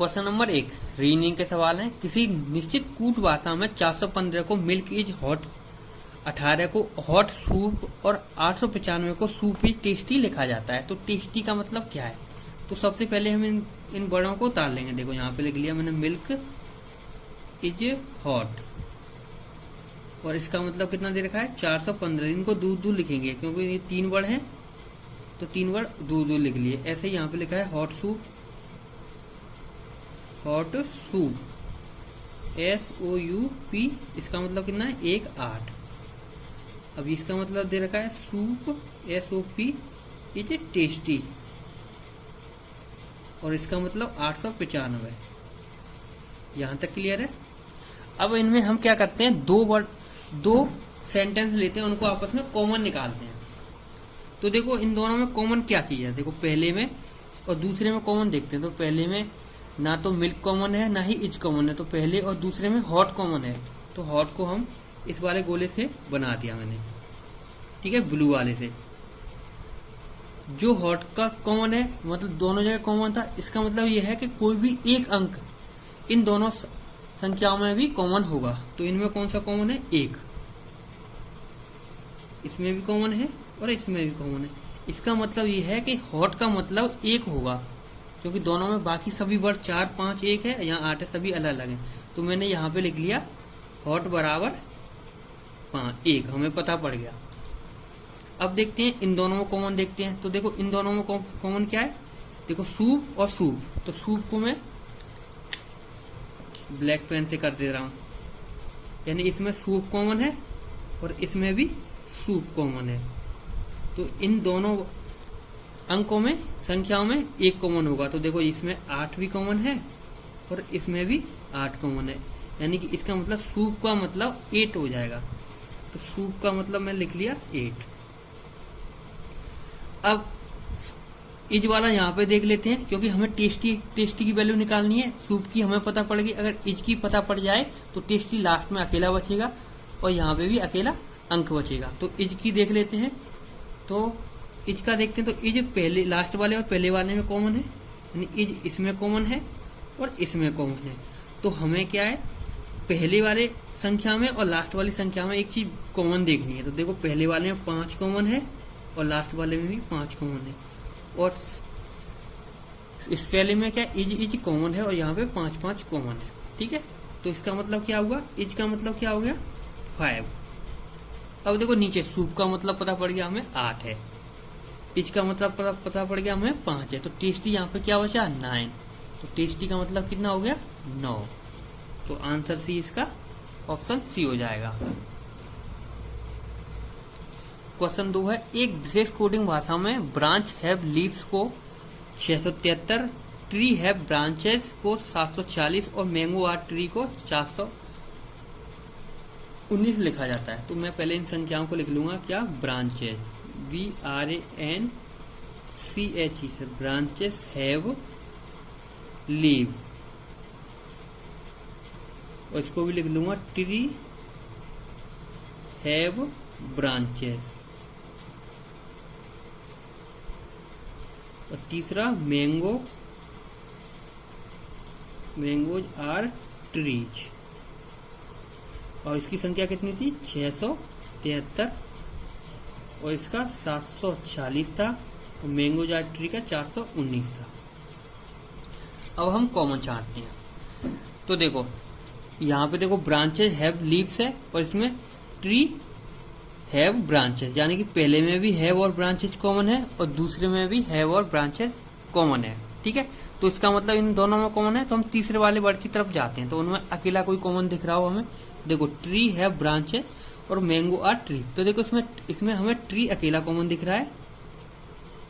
Question number 1 reasoning के सवाल हैं। किसी निश्चित कूट भाषा में 415 को मिल्क इज हॉट, 18 को हॉट सूप और 895 को सूप इज टेस्टी लिखा जाता है। तो टेस्टी का मतलब क्या है? तो सबसे पहले हम इन वर्डों को उतार लेंगे। देखो यहाँ पे लिख लिया मैंने मिल्क इज हॉट और इसका मतलब कितना दे रखा है 415। इनको दूर दूर लिखेंगे क्योंकि ये 3 वर्ड हैं तो 3 वर्ड दूर दूर लिख लिए। ऐसे ही यहाँ पे लिखा है hot soup, hot soup SOUP, इसका मतलब कितना है 1 8। अब इसका मतलब दे रखा है सूप SOP इज टेस्टी और इसका मतलब 895। यहां तक क्लियर है। अब इनमें हम क्या करते हैं, दो सेंटेंस लेते हैं, उनको आपस में कॉमन निकालते हैं। तो देखो इन दोनों में कॉमन क्या चीज है, देखो पहले में और दूसरे में कॉमन देखते हैं। तो पहले में ना तो मिल्क कॉमन है ना ही इज कॉमन है, तो पहले और दूसरे में हॉट कॉमन है। तो हॉट को हम इस वाले गोले से बना दिया मैंने, ठीक है, ब्लू वाले से। जो हॉट का कॉमन है मतलब दोनों जगह कॉमन था, इसका मतलब यह है कि कोई भी एक अंक इन दोनों संख्याओं में भी कॉमन होगा। तो इनमें कौन सा कॉमन है 1, इसमें भी कॉमन है और इसमें भी कॉमन है। इसका मतलब यह है कि हॉट का मतलब 1 होगा क्योंकि दोनों में बाकी सभी वर्ड 4 5 1 है, यहाँ 8 है, सभी अलग अलग है। तो मैंने यहाँ पे लिख लिया हॉट बराबर 5 1, हमें पता पड़ गया। अब देखते हैं इन दोनों में कॉमन देखते हैं। तो देखो इन दोनों में कॉमन क्या है, देखो सूप और सूप। तो सूप को मैं ब्लैक पेन से कर दे रहा हूं, यानी इसमें सूप कॉमन है और इसमें भी सूप कॉमन है। तो इन दोनों अंकों में संख्याओं में 1 कॉमन होगा। तो देखो इसमें 8 भी कॉमन है और इसमें भी 8 कॉमन है, यानी कि इसका मतलब सूप का मतलब 8 हो जाएगा। तो सूप का मतलब मैं लिख लिया 8। अब इज वाला यहाँ पे देख लेते हैं क्योंकि हमें टेस्टी की वैल्यू निकालनी है। सूप की हमें पता पड़ गई, अगर इज की पता पड़ जाए तो टेस्टी लास्ट में अकेला बचेगा और यहाँ पे भी अकेला अंक बचेगा। तो इज की देख लेते हैं। तो इज का देखते हैं। तो इज पहले लास्ट वाले और पहले वाले में कॉमन है, यानी इज इसमें कॉमन है और इसमें कॉमन है। तो हमें क्या है, पहले वाले संख्या में और लास्ट वाली संख्या में एक चीज कॉमन देखनी है। तो देखो पहले वाले में 5 कॉमन है और लास्ट वाले में भी 5 कॉमन है और इस पहले में क्या इज कॉमन है और यहाँ पे 5 5 कॉमन है, ठीक है। तो इसका मतलब क्या हुआ, इज का मतलब क्या हो गया 5। अब देखो नीचे सूप का मतलब पता पड़ गया हमें 8 है, इज का मतलब पता पड़ गया हमें 5 है। तो टेस्टी यहाँ पे क्या बचा 9। तो टेस्टी का मतलब कितना हो गया 9। तो आंसर सी इसका ऑप्शन सी हो जाएगा। क्वेश्चन 2 है, एक विशेष कोडिंग भाषा में ब्रांच हैव लीव्स को 673, ट्री हैव ब्रांचेस को 740 और मैंगो आर ट्री को 419 लिखा जाता है। तो मैं पहले इन संख्याओं को लिख लूंगा। क्या branches BRANCHE, branches have leave, और इसको भी लिख लूंगा ट्री हैव ब्रांचेस। और तीसरा मैंगोज आर ट्रीज, और इसकी संख्या कितनी थी 673 और इसका 740 था और मैंगोज आर ट्री का 419 था। अब हम कॉमन छांटते हैं। तो देखो यहाँ पे देखो ब्रांचेज हैव लीव्स है और इसमें ट्री हैव ब्रांचेस, यानी कि पहले में भी हैव और ब्रांचेस कॉमन है और दूसरे में भी हैव और ब्रांचेस कॉमन है, ठीक है। तो इसका मतलब इन दोनों में कॉमन है। तो हम तीसरे वाले वर्ड की तरफ जाते हैं। तो उनमें अकेला कोई कॉमन दिख रहा हो हमें, देखो ट्री हैव ब्रांचेस और मैंगो आर ट्री। तो देखो इसमें हमें ट्री अकेला कॉमन दिख रहा है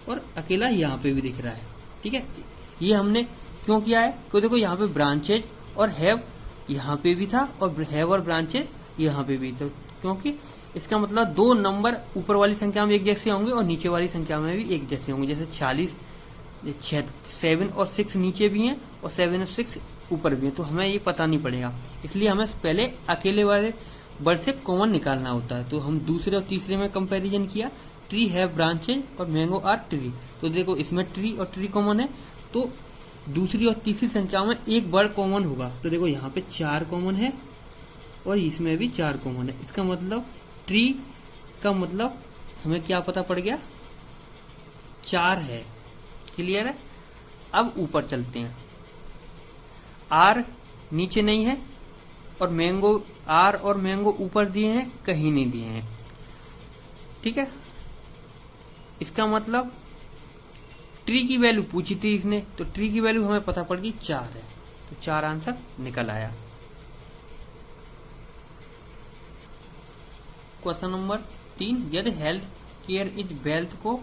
और अकेला यहाँ पे भी दिख रहा है, ठीक है। ये हमने क्यों किया है, क्योंकि देखो यहाँ पे ब्रांचेज और हैव यहाँ पे भी था और हैव और ब्रांचेज यहाँ पे भी। तो क्योंकि इसका मतलब 2 नंबर ऊपर वाली संख्या में एक जैसे होंगे और नीचे वाली संख्या में भी एक जैसे होंगे। जैसे 40, 7 और 6 नीचे भी हैं और 7 और 6 ऊपर भी हैं। तो हमें ये पता नहीं पड़ेगा, इसलिए हमें पहले अकेले वाले वर्ड से कॉमन निकालना होता है। तो हम दूसरे और तीसरे में कंपैरिजन किया, ट्री हैव ब्रांचेज और मैंगो आर ट्री। तो देखो इसमें ट्री और ट्री कॉमन है, तो दूसरी और तीसरी संख्याओं में एक वर्ड कॉमन होगा। तो देखो यहाँ पे 4 कॉमन है और इसमें भी 4 कॉमन है। इसका मतलब ट्री का मतलब हमें क्या पता पड़ गया, 4 है। क्लियर है। अब ऊपर चलते हैं। आर नीचे नहीं है और मैंगो, आर और मैंगो ऊपर दिए हैं, कहीं नहीं दिए हैं। ठीक है। इसका मतलब ट्री की वैल्यू पूछी थी इसने, तो ट्री की वैल्यू हमें पता पड़ गई 4 है, तो 4 आंसर निकल आया। क्वेश्चन नंबर 3, यदि हेल्थ केयर इज वेल्थ को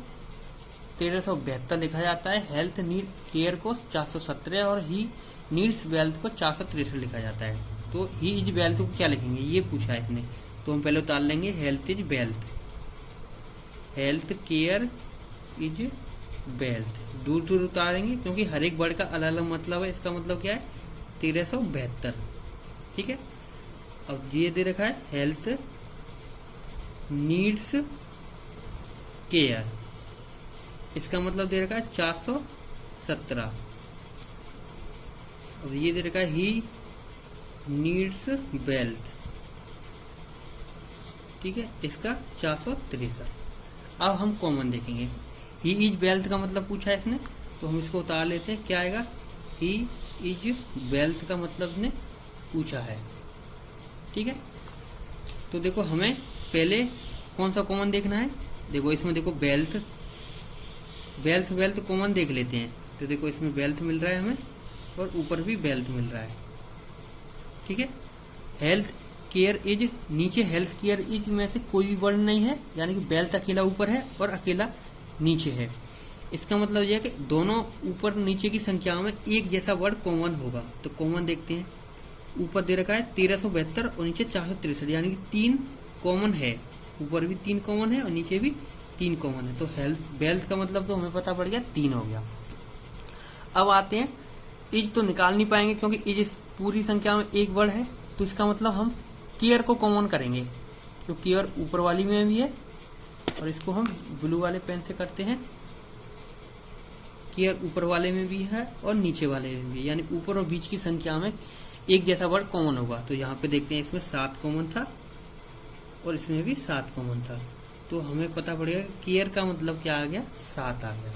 1372 लिखा जाता है, हेल्थ नीड केयर को 417 और ही नीड्स वेल्थ को 463 लिखा जाता है, तो ही इज वेल्थ को क्या लिखेंगे, ये पूछा है इसने। तो हम पहले उतार लेंगे health is wealth, health care is wealth, दूर दूर उतारेंगे क्योंकि हर एक वर्ड का अलग अलग मतलब है। इसका मतलब क्या है, 1372। ठीक है। अब ये दे रखा है हेल्थ नीड्स केयर, इसका मतलब दे रखा है 417। अब ये दे रखा है ही नीड्स वेल्थ, ठीक है, इसका 463। अब हम कॉमन देखेंगे। ही इज वेल्थ का मतलब पूछा है इसने, तो हम इसको उतार लेते हैं। क्या आएगा, ही इज वेल्थ का मतलब इसने पूछा है। ठीक है। तो देखो हमें पहले कौन सा कॉमन देखना है। देखो इसमें देखो वेल्थ वेल्थ वेल्थ कॉमन देख लेते हैं। तो देखो इसमें वेल्थ मिल रहा है हमें और ऊपर भी वेल्थ मिल रहा है। ठीक है। हेल्थ केयर इज, नीचे हेल्थ केयर इज में से कोई भी वर्ड नहीं है, यानी कि वेल्थ अकेला ऊपर है और अकेला नीचे है। इसका मतलब यह है कि दोनों ऊपर नीचे की संख्याओं में एक जैसा वर्ड कॉमन होगा। तो कॉमन देखते हैं। ऊपर दे रखा है 1372 और नीचे 463, यानी कि 3 कॉमन है। ऊपर भी 3 कॉमन है और नीचे भी 3 कॉमन है। तो हेल्थ वेल्थ का मतलब तो हमें पता पड़ गया 3 हो गया। अब आते हैं, इज तो निकाल नहीं पाएंगे क्योंकि इज पूरी संख्या में एक वर्ड है, तो इसका मतलब हम केयर को कॉमन करेंगे, तो केयर ऊपर वाली में भी है और इसको हम ब्लू वाले पेन से करते हैं। केयर ऊपर वाले में भी है और नीचे वाले में भी, यानी ऊपर और बीच की संख्या में एक जैसा वर्ड कॉमन होगा। तो यहाँ पे देखते हैं इसमें 7 कॉमन था और इसमें भी 7 कॉमन था, तो हमें पता पड़ेगा केयर का मतलब क्या आ गया, 7 आ गया।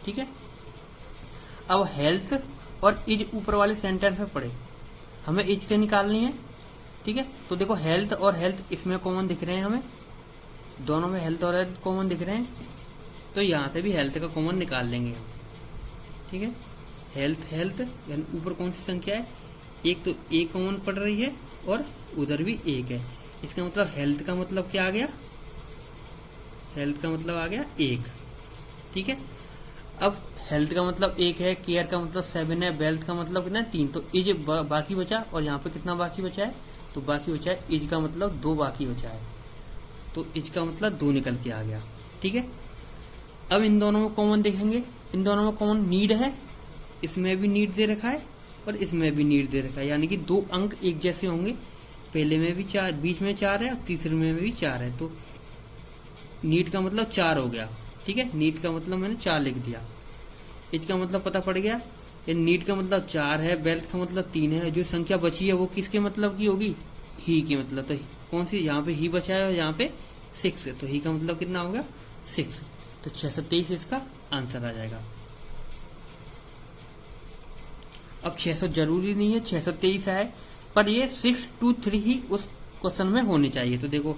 ठीक है। अब हेल्थ और इज ऊपर वाले सेंटेंस में पढ़े, हमें इज के निकालनी है। ठीक है। तो देखो हेल्थ और हेल्थ इसमें कॉमन दिख रहे हैं, हमें दोनों में हेल्थ और हेल्थ कॉमन दिख रहे हैं, तो यहाँ से भी हेल्थ का कॉमन निकाल लेंगे हम। ठीक है। हेल्थ हेल्थ यानी ऊपर कौन सी संख्या है, एक, तो एक कॉमन पड़ रही है और उधर भी एक है। इसका मतलब हेल्थ का मतलब क्या आ गया, हेल्थ का मतलब आ गया 1। ठीक है। अब हेल्थ का मतलब 1 है, केयर का मतलब 7 है, वेल्थ का मतलब कितना है 3, तो इज बाकी बचा और यहाँ पे कितना बाकी बचा है, तो बाकी बचा है इज का मतलब 2 बाकी बचा है, तो इज का मतलब 2 निकल के आ गया। ठीक है। अब इन दोनों में कॉमन देखेंगे। इन दोनों में कॉमन नीड है, इसमें भी नीड दे रखा है और इसमें भी नीड दे रखा है, यानी कि 2 अंक एक जैसे होंगे। पहले में भी 4, बीच में 4 है और तीसरे में भी 4 है, तो नीड का मतलब 4 हो गया। ठीक है। नीड का मतलब मैंने 4 लिख दिया। इज का मतलब पता पड़ गया, नीड का मतलब 4 है, वेल्थ का मतलब 3 है। जो संख्या बची है वो किसके मतलब की होगी, ही की मतलब। तो कौन सी, यहाँ पे ही बचा है और यहाँ पे 6 है, तो ही का मतलब कितना होगा 6, तो 623 इसका आंसर आ जाएगा। अब 600 जरूरी नहीं है 623 आए, पर ये 623 ही उस क्वेश्चन में होने चाहिए। तो देखो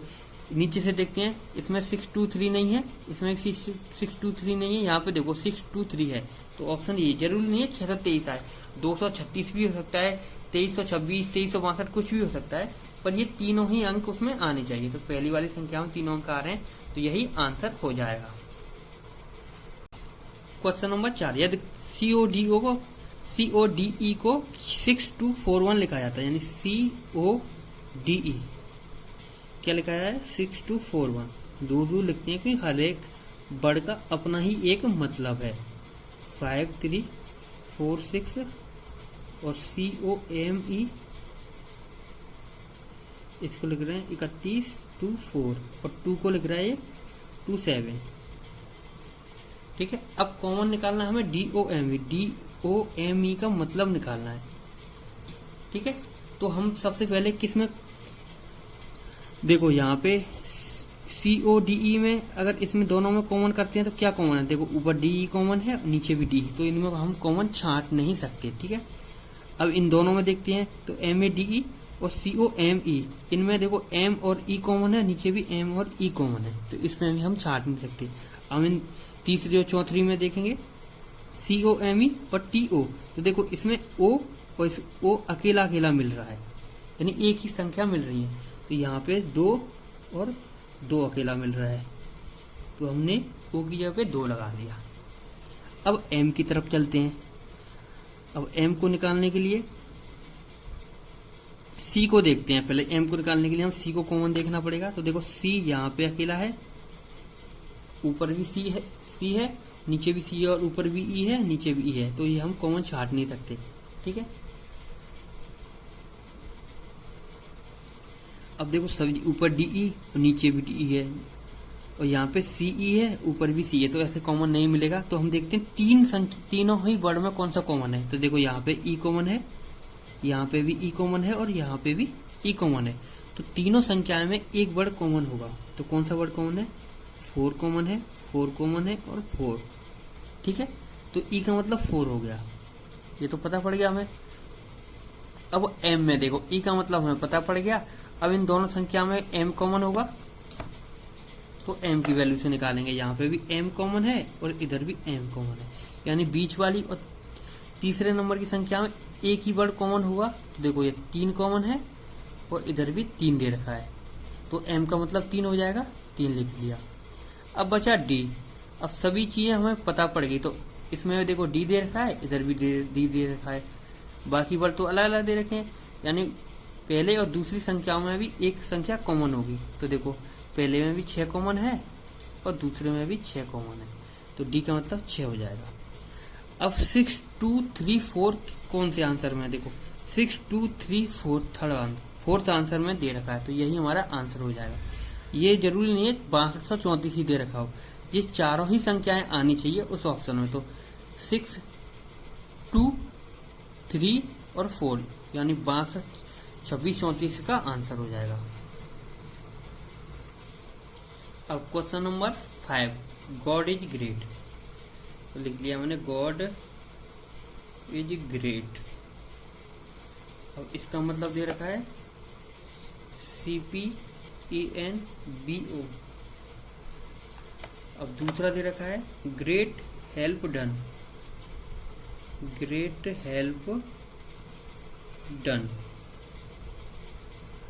नीचे से देखते हैं, इसमें 623 नहीं है, इसमें 623 नहीं है, यहाँ पे देखो 623 है, तो ऑप्शन ये जरूरी नहीं है 623 आए। 236 भी हो सकता है, 2326, 2362, कुछ भी हो सकता है, पर ये तीनों ही अंक उसमें आने चाहिए। तो पहली वाली संख्या में तीनों अंक आ रहे हैं, तो यही आंसर हो जाएगा। क्वेश्चन नंबर 4, यदि CODE को 6241 लिखा जाता है, यानी CODE क्या लिखा है 6241, दूर दूर लिखते हैं क्योंकि हर एक वर्ड का अपना ही एक मतलब है। 5346 और COME इसको लिख रहे हैं 3124 और 2 को लिख रहा है ये 27। ठीक है। अब कॉमन निकालना हमें DOME, डी COME का मतलब निकालना है। ठीक है, तो हम सबसे पहले किस में, देखो यहाँ पे CODE में अगर इसमें दोनों में कॉमन करते हैं तो क्या कॉमन है, देखो ऊपर DE कॉमन है नीचे भी DE, तो इनमें हम कॉमन छांट नहीं सकते। ठीक है, अब इन दोनों में देखते हैं तो MADE और COME, इनमें देखो M और E कॉमन है, नीचे भी M और E कॉमन है, तो इसमें भी हम छांट नहीं सकते। अब इन तीसरी और चौथी में देखेंगे COME और TO, तो देखो इसमें O और इस O अकेला अकेला मिल रहा है, यानी एक ही संख्या मिल रही है, तो यहाँ पे 2 और 2 अकेला मिल रहा है, तो हमने O की जगह पे 2 लगा दिया। अब M की तरफ चलते हैं। अब M को निकालने के लिए C को देखते हैं। पहले M को निकालने के लिए हम C को कॉमन देखना पड़ेगा, तो देखो C यहाँ पे अकेला है, ऊपर भी C है, नीचे भी C है और ऊपर भी E है, नीचे भी E है, तो ये हम कॉमन छाट नहीं सकते। ठीक है, अब देखो सभी ऊपर DE और नीचे भी DE है और यहाँ पे CE है, ऊपर भी C है, तो ऐसे कॉमन नहीं मिलेगा। तो हम देखते हैं तीनों ही वर्ड में कौन सा कॉमन है, तो देखो यहाँ पे E कॉमन है, यहाँ पे भी E कॉमन है और यहाँ पे भी E कॉमन है, तो तीनों संख्याएं में एक वर्ड कॉमन होगा। तो कौन सा वर्ड कॉमन है, 4 कॉमन है, 4 कॉमन है और 4। ठीक है, तो E का मतलब 4 हो गया, ये तो पता पड़ गया हमें। अब M में देखो E का मतलब हमें पता पड़ गया। अब इन दोनों संख्या में M कॉमन होगा, तो M की वैल्यू से निकालेंगे। यहाँ पे भी M कॉमन है और इधर भी M कॉमन है, यानी बीच वाली और तीसरे नंबर की संख्या में एक ही वर्ड कॉमन होगा। देखो ये 3 कॉमन है और इधर भी 3 दे रखा है, तो M का मतलब 3 हो जाएगा, 3 लिख दिया। अब बचा D। अब सभी चीजें हमें पता पड़ गई, तो इसमें देखो D दे रखा है, इधर भी D दे रखा है, बाकी वर्ड तो अलग अलग दे रखे हैं, यानी पहले और दूसरी संख्याओं में भी एक संख्या कॉमन होगी। तो देखो पहले में भी 6 कॉमन है और दूसरे में भी 6 कॉमन है, तो D का मतलब 6 हो जाएगा। अब 6, 2, 3, 4 कौन से आंसर में, देखो 6, 2, 3, 4 फोर्थ आंसर में दे रखा है, तो यही हमारा आंसर हो जाएगा। ये जरूरी नहीं है 6234 ही दे रखा हो, ये चारों ही संख्याएं आनी चाहिए उस ऑप्शन में। तो 6, 2, 3 और 4 यानी 62, 26, 34 का आंसर हो जाएगा। अब question number 5, God is great, तो लिख लिया मैंने गॉड इज ग्रेट। अब इसका मतलब दे रखा है CPENBO। अब दूसरा दे रखा है great help done, great help done.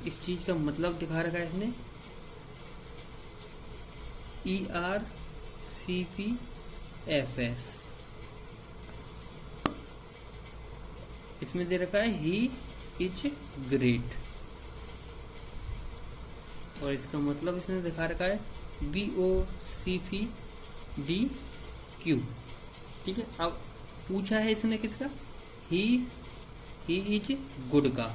इस चीज का मतलब दिखा रखा है इसने ERCPFS। इसमें दे रखा है ही इज ग्रेट, और इसका मतलब इसने दिखा रखा है BOCPDQ। ठीक है, अब पूछा है इसने किसका, ही इज गुड का।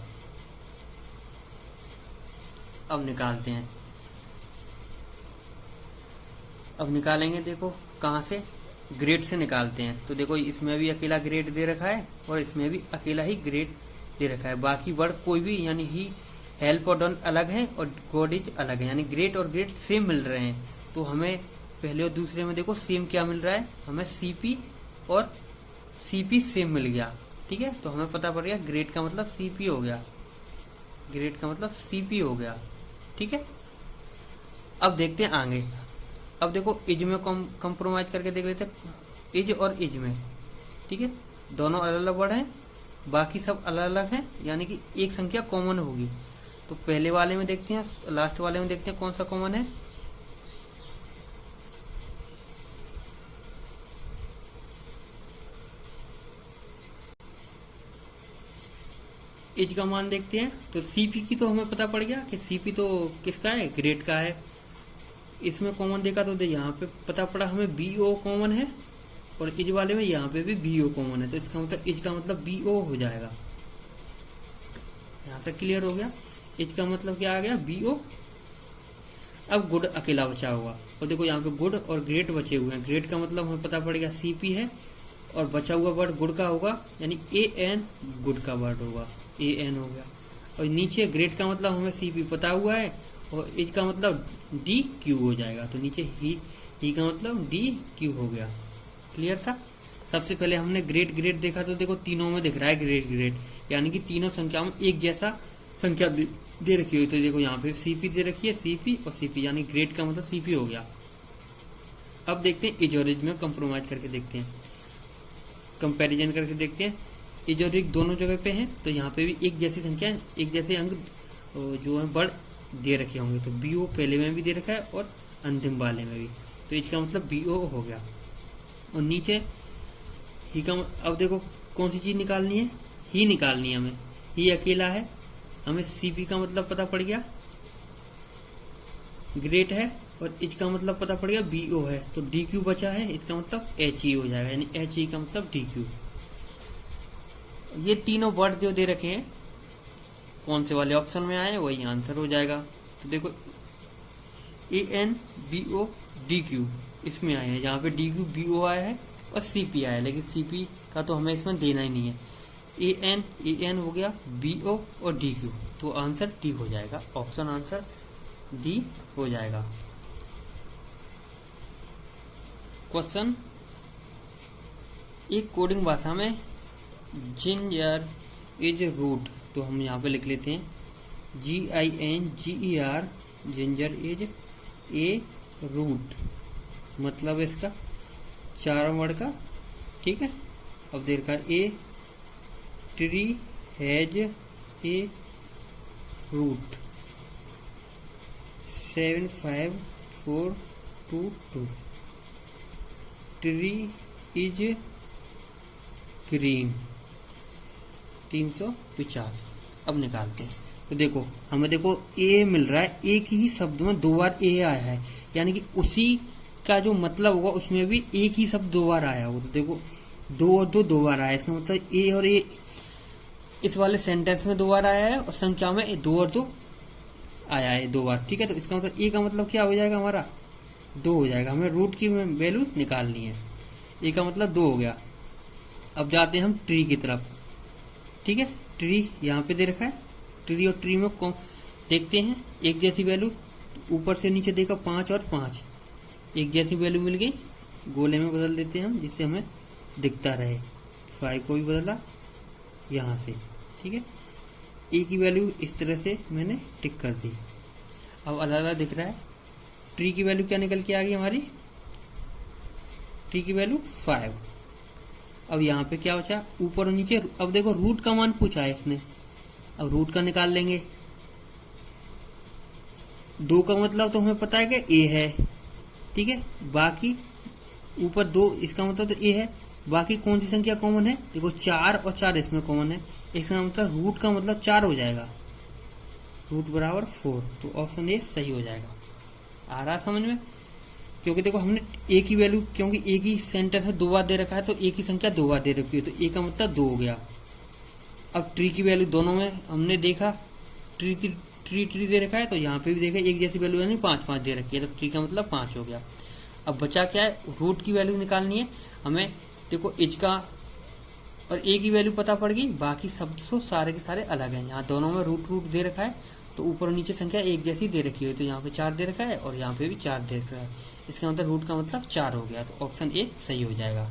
अब निकालते हैं, अब निकालेंगे, देखो कहाँ से, ग्रेड से निकालते हैं। तो देखो इसमें भी अकेला ग्रेड दे रखा है और इसमें भी अकेला ही ग्रेड दे रखा है, बाकी वर्ड कोई भी, यानी ही, हेल्प और डन अलग है और गॉड इज अलग है, यानी ग्रेट और ग्रेट सेम मिल रहे हैं। तो हमें पहले और दूसरे में देखो सेम क्या मिल रहा है, हमें CP और CP सेम मिल गया। ठीक है, तो हमें पता पड़ गया ग्रेट का मतलब CP हो गया, ग्रेट का मतलब CP हो गया। ठीक है, अब देखते हैं आगे। अब देखो इज में कंप्रोमाइज करके देख लेते हैं, इज और इज में। ठीक है, दोनों अलग अलग वर्ड हैं, बाकी सब अलग अलग हैं, यानी कि एक संख्या कॉमन होगी। तो पहले वाले में देखते हैं, लास्ट वाले में देखते हैं कौन सा कॉमन है। इज का मान देखते हैं, तो CP की तो हमें पता पड़ गया कि CP तो किसका है, ग्रेट का है। इसमें कॉमन देखा तो यहाँ पे पता पड़ा हमें BO कॉमन है, और इज वाले में यहाँ पे भी BO कॉमन है, तो इसका मतलब इज का मतलब BO हो जाएगा। यहाँ तक क्लियर हो गया, इज का मतलब क्या आ गया, BO। अब गुड अकेला बचा होगा, और देखो यहाँ पे गुड और ग्रेट बचे हुए हैं। ग्रेट का मतलब हमें पता पड़ गया CP है, और बचा हुआ वर्ड गुड का होगा, यानी ए एन गुड का वर्ड होगा, ए एन हो गया। और नीचे ग्रेट का मतलब हमें सी पी पता हुआ है, और इज का मतलब डी क्यू हो जाएगा। तो नीचे ही का मतलब डी क्यू हो गया। क्लियर था। सबसे पहले हमने ग्रेट ग्रेट देखा, तो देखो तीनों में दिख रहा है ग्रेट ग्रेट, यानी कि तीनों संख्या में एक जैसा संख्या दे रखी हुई। तो देखो यहाँ पे सीपी दे रखी है, सीपी और सीपी, यानी ग्रेट का मतलब सीपी हो गया। अब देखते हैं इज और इज में कंप्रोमाइज करके देखते हैं, कंपैरिजन करके देखते हैं। इज और इज दोनों जगह पे हैं, तो यहाँ पे भी एक जैसी संख्या, एक जैसे अंक जो है वर्ड दे रखे होंगे। तो बी ओ पहले में भी दे रखा है और अंतिम वाले में भी, तो इसका मतलब बी ओ हो गया। और नीचे ही का, अब देखो कौन सी चीज निकालनी है, ही निकालनी है हमें, ही अकेला है, हमें सीपी का मतलब पता पड़ गया ग्रेट है, और इज का मतलब पता पड़ गया बी ओ है। तो डी क्यू बचा है, इसका मतलब एच ई हो जाएगा, यानी एच ई का मतलब डी क्यू। ये तीनों वर्ड जो दे रखे हैं कौन से वाले ऑप्शन में आए वही आंसर हो जाएगा। तो देखो A N B O D Q इसमें आए हैं, यहाँ पे डी क्यू बी ओ आया है और सी पी आया है, लेकिन सी पी का तो हमें इसमें देना ही नहीं है। ए एन हो गया, बी ओ और डी क्यू, तो आंसर डी हो जाएगा, ऑप्शन आंसर डी हो जाएगा। क्वेश्चन, एक कोडिंग भाषा में जिंजर इज रूट, तो हम यहाँ पे लिख लेते हैं GINGER, ginger is a root, मतलब इसका 4 वर्ड का, ठीक है। अब देर का a tree has a root 75422, tree is green 350। अब निकालते हैं, तो देखो हमें देखो ए मिल रहा है, एक ही शब्द में 2 बार ए आया है, यानी कि उसी का जो मतलब होगा उसमें भी एक ही शब्द 2 बार आया होगा। तो देखो 2 और 2 2 बार आया, इसका मतलब ए और ए इस वाले सेंटेंस में 2 बार आया है, और संख्या में 2 और 2 आया है 2 बार, ठीक है। तो इसका मतलब ए का मतलब क्या हो जाएगा हमारा 2 हो जाएगा। हमें रूट की वैल्यू निकालनी है, ए का मतलब 2 हो गया। अब जाते हैं हम ट्री की तरफ, ठीक है। ट्री यहाँ पे दे रखा है, ट्री और ट्री में देखते हैं एक जैसी वैल्यू, ऊपर से नीचे देखा 5 और 5 एक जैसी वैल्यू मिल गई, गोले में बदल देते हैं हम जिससे हमें दिखता रहे। 5 को भी बदला यहाँ से, ठीक है। ए की वैल्यू इस तरह से मैंने टिक कर दी। अब अलग अलग दिख रहा है। ट्री की वैल्यू क्या निकल के आ गई हमारी, ट्री की वैल्यू 5। अब यहाँ पे क्या बचा, ऊपर और नीचे। अब देखो रूट का मान पूछा है इसने, अब रूट का निकाल लेंगे। 2 का मतलब तो हमें पता है कि ए है, ठीक है। बाकी ऊपर 2 इसका मतलब तो ए है, बाकी कौन सी संख्या कॉमन है, देखो 4 और 4 इसमें कॉमन है, इसका मतलब रूट का मतलब 4 हो जाएगा, रूट बराबर 4। तो ऑप्शन ए सही हो जाएगा। आ रहा समझ में, क्योंकि देखो हमने ए की वैल्यू, क्योंकि एक ही सेंटेंस है 2 बार दे रखा है, तो ए की संख्या 2 बार दे रखी है, तो ए का मतलब 2 हो गया। अब ट्री की वैल्यू दोनों में हमने देखा, ट्री दे रखा है, तो यहाँ पे भी देखा एक जैसी वैल्यू यानी 5 5 दे रखी है, तो ट्री का मतलब 5 हो गया। अब बचा क्या है, रूट की वैल्यू निकालनी है हमें। देखो इज का और ए की वैल्यू पता पड़ गई, बाकी शब्द तो सारे के सारे अलग हैं। यहाँ दोनों में रूट दे रखा है, तो ऊपर और नीचे संख्या एक जैसी दे रखी है, तो यहाँ पे 4 दे रखा है और यहाँ पे भी 4 दे रखा है, इसका मतलब रूट का मतलब 4 हो गया। तो ऑप्शन ए सही हो जाएगा।